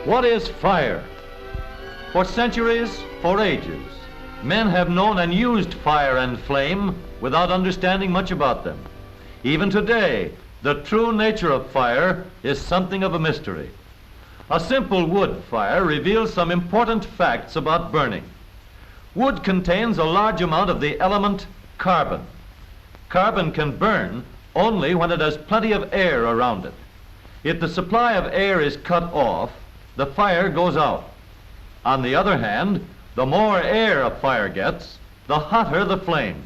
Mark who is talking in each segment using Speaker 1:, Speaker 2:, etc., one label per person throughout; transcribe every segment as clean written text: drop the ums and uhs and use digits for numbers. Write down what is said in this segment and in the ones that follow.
Speaker 1: What is fire? For centuries, for ages, men have known and used fire and flame without understanding much about them. Even today, the true nature of fire is something of a mystery. A simple wood fire reveals some important facts about burning. Wood contains a large amount of the element carbon. Carbon can burn only when it has plenty of air around it. If the supply of air is cut off, the fire goes out. On the other hand, the more air a fire gets, the hotter the flame.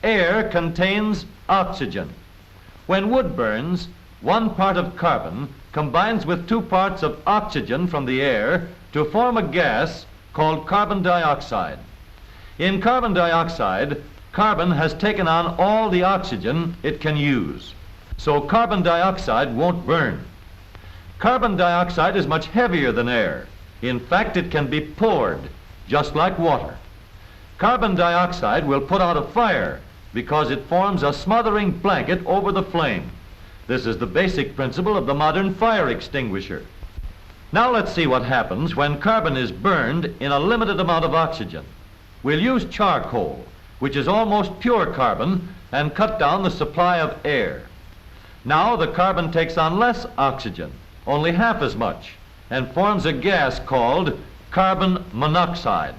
Speaker 1: Air contains oxygen. When wood burns, 1 part of carbon combines with 2 parts of oxygen from the air to form a gas called carbon dioxide. In carbon dioxide, carbon has taken on all the oxygen it can use, so carbon dioxide won't burn. Carbon dioxide is much heavier than air. In fact, it can be poured, just like water. Carbon dioxide will put out a fire because it forms a smothering blanket over the flame. This is the basic principle of the modern fire extinguisher. Now let's see what happens when carbon is burned in a limited amount of oxygen. We'll use charcoal, which is almost pure carbon, and cut down the supply of air. Now the carbon takes on less oxygen, only half as much, and forms a gas called carbon monoxide.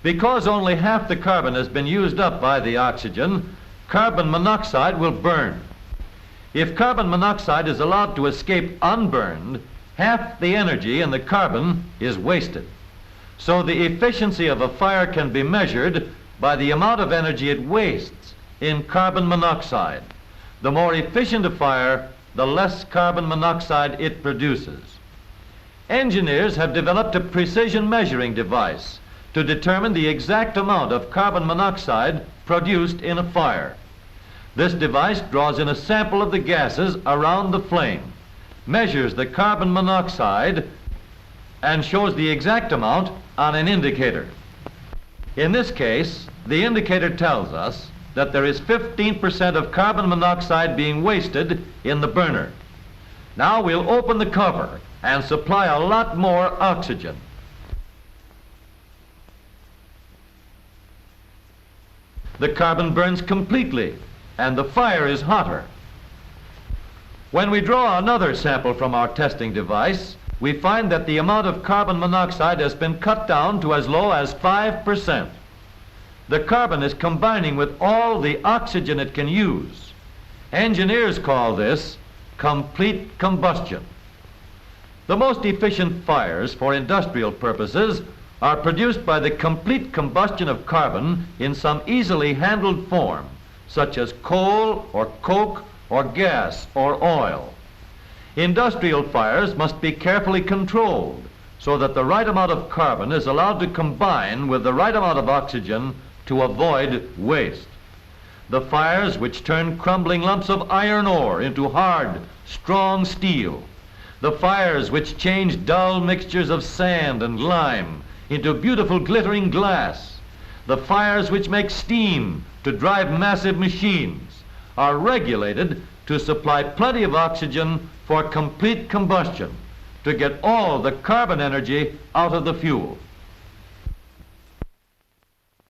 Speaker 1: Because only half the carbon has been used up by the oxygen, carbon monoxide will burn. If carbon monoxide is allowed to escape unburned, half the energy in the carbon is wasted. So the efficiency of a fire can be measured by the amount of energy it wastes in carbon monoxide. The more efficient a fire, the less carbon monoxide it produces. Engineers have developed a precision measuring device to determine the exact amount of carbon monoxide produced in a fire. This device draws in a sample of the gases around the flame, measures the carbon monoxide, and shows the exact amount on an indicator. In this case, the indicator tells us that there is 15% of carbon monoxide being wasted in the burner. Now we'll open the cover and supply a lot more oxygen. The carbon burns completely and the fire is hotter. When we draw another sample from our testing device, we find that the amount of carbon monoxide has been cut down to as low as 5%. The carbon is combining with all the oxygen it can use. Engineers call this complete combustion. The most efficient fires for industrial purposes are produced by the complete combustion of carbon in some easily handled form, such as coal or coke or gas or oil. Industrial fires must be carefully controlled so that the right amount of carbon is allowed to combine with the right amount of oxygen to avoid waste. The fires which turn crumbling lumps of iron ore into hard, strong steel, the fires which change dull mixtures of sand and lime into beautiful glittering glass, the fires which make steam to drive massive machines, are regulated to supply plenty of oxygen for complete combustion to get all the carbon energy out of the fuel.